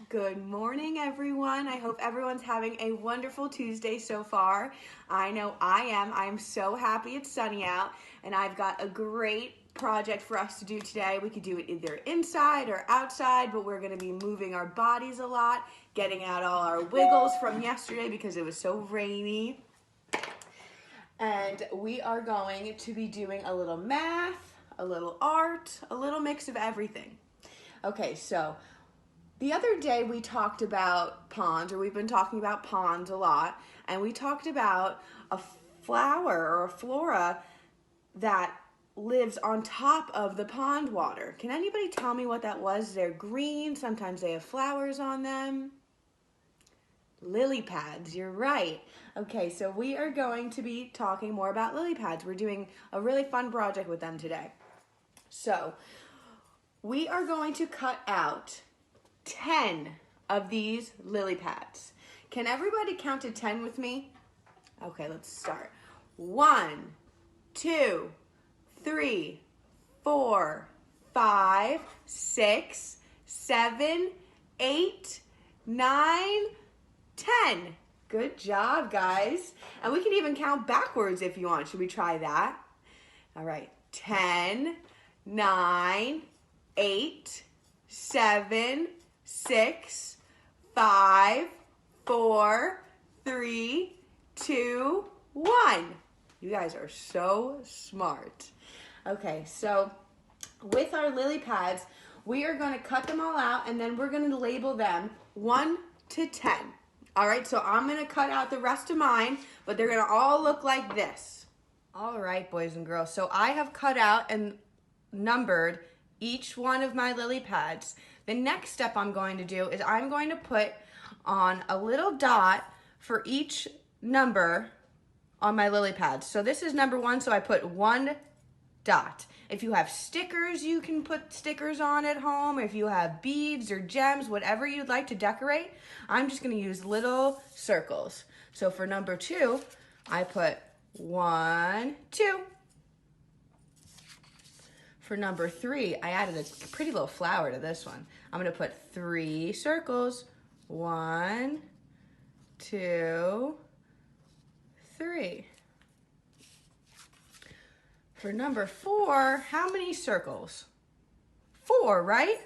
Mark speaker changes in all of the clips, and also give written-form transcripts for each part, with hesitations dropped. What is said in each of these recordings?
Speaker 1: Good morning, everyone. I hope everyone's having a wonderful Tuesday so far. I know I am. I'm so happy it's sunny out, and I've got a great project for us to do today. We could do it either inside or outside, but we're going to be moving our bodies a lot, getting out all our wiggles from yesterday because it was so rainy. And we are going to be doing a little math, a little art, a little mix of everything. Okay, so the other day we talked about ponds, or we've been talking about ponds a lot, and we talked about a flower or a flora that lives on top of the pond water. Can anybody tell me what that was? They're green, sometimes they have flowers on them. Lily pads, you're right. Okay, so we are going to be talking more about lily pads. We're doing a really fun project with them today. So, we are going to cut out 10 of these lily pads. Can everybody count to 10 with me? Okay, let's start. 1, 2, 3, 4, 5, 6, 7, 8, 9, 10. Good job, guys. And we can even count backwards if you want. Should we try that? All right. 10, 9, 8, 7, 6, 5, 4, 3, 2, 1. You guys are so smart. Okay, so with our lily pads, we are going to cut them all out and then we're going to label them 1 to 10. All right, so I'm going to cut out the rest of mine, but they're going to all look like this. All right, boys and girls, so I have cut out and numbered each one of my lily pads. The next step I'm going to do is I'm going to put on a little dot for each number on my lily pads. So this is number 1, so I put 1 dot. If you have stickers, you can put stickers on at home. If you have beads or gems, whatever you'd like to decorate, I'm just going to use little circles. So for number 2, I put 1, 2. For number 3, I added a pretty little flower to this one. I'm going to put 3 circles. 1, 2, 3. For number 4, how many circles? 4, right?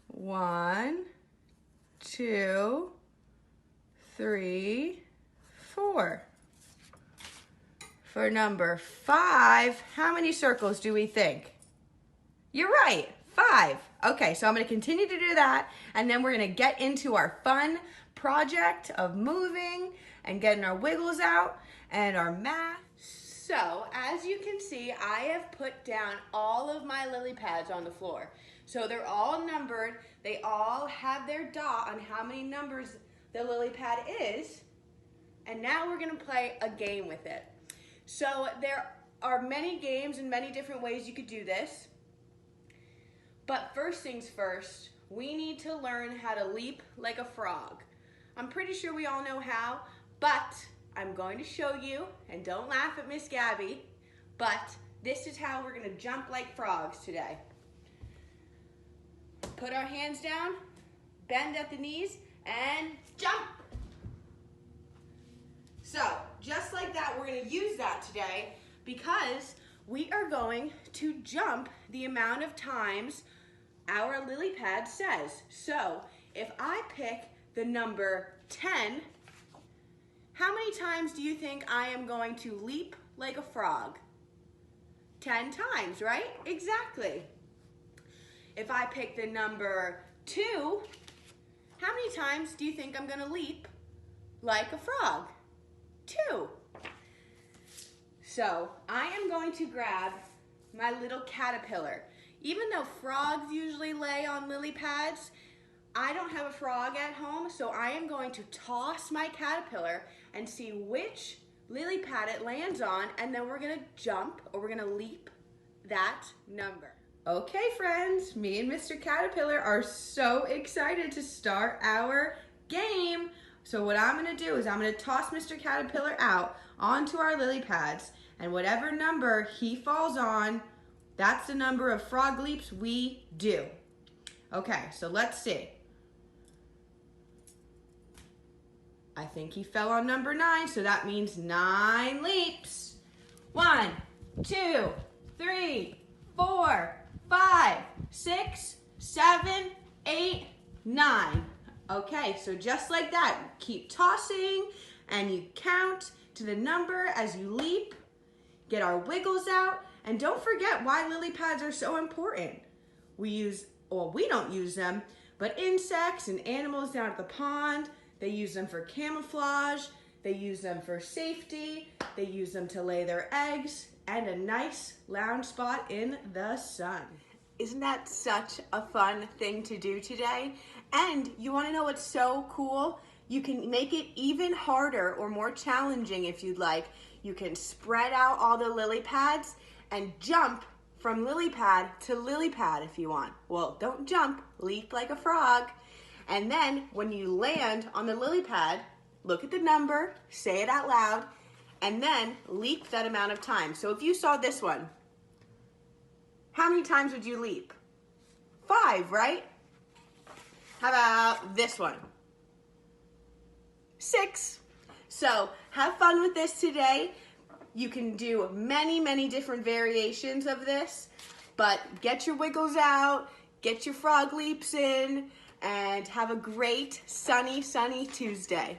Speaker 1: 1, 2, 3, 4. For number 5, how many circles do we think? You're right, 5. Okay, so I'm going to continue to do that, and then we're going to get into our fun project of moving and getting our wiggles out and our math. So, as you can see, I have put down all of my lily pads on the floor. So they're all numbered. They all have their dot on how many numbers the lily pad is. And now we're going to play a game with it. So there are many games and many different ways you could do this. But first things first, we need to learn how to leap like a frog. I'm pretty sure we all know how, but I'm going to show you, and don't laugh at Miss Gabby, but this is how we're going to jump like frogs today. Put our hands down, bend at the knees, and jump. So, just like that, we're going to use that today because we are going to jump the amount of times our lily pad says. So, if I pick the number 10, how many times do you think I am going to leap like a frog? 10 times, right? Exactly. If I pick the number 2, how many times do you think I'm going to leap like a frog? 2. So I am going to grab my little caterpillar. Even though frogs usually lay on lily pads, I don't have a frog at home, so I am going to toss my caterpillar and see which lily pad it lands on, and then we're going to jump, or we're going to leap that number. Okay, friends, me and Mr. Caterpillar are so excited to start our game. So what I'm going to do is I'm going to toss Mr. Caterpillar out onto our lily pads, and whatever number he falls on, that's the number of frog leaps we do. Okay, so let's see. I think he fell on number 9, so that means 9 leaps. 1, 2, 3, 4, 5, 6, 7, 8, 9. Okay, so just like that, keep tossing and you count to the number as you leap. Get our wiggles out, and don't forget why lily pads are so important. We don't use them, but insects and animals down at the pond, they use them for camouflage, they use them for safety, they use them to lay their eggs, and a nice lounge spot in the sun. Isn't that such a fun thing to do today? And you want to know what's so cool? You can make it even harder or more challenging if you'd like. You can spread out all the lily pads and jump from lily pad to lily pad if you want. Well, don't jump, leap like a frog. And then when you land on the lily pad, look at the number, say it out loud, and then leap that amount of time. So if you saw this one, how many times would you leap? 5, right? How about this one? 6. So have fun with this today. You can do many, many different variations of this, but get your wiggles out, get your frog leaps in, and have a great sunny, sunny Tuesday.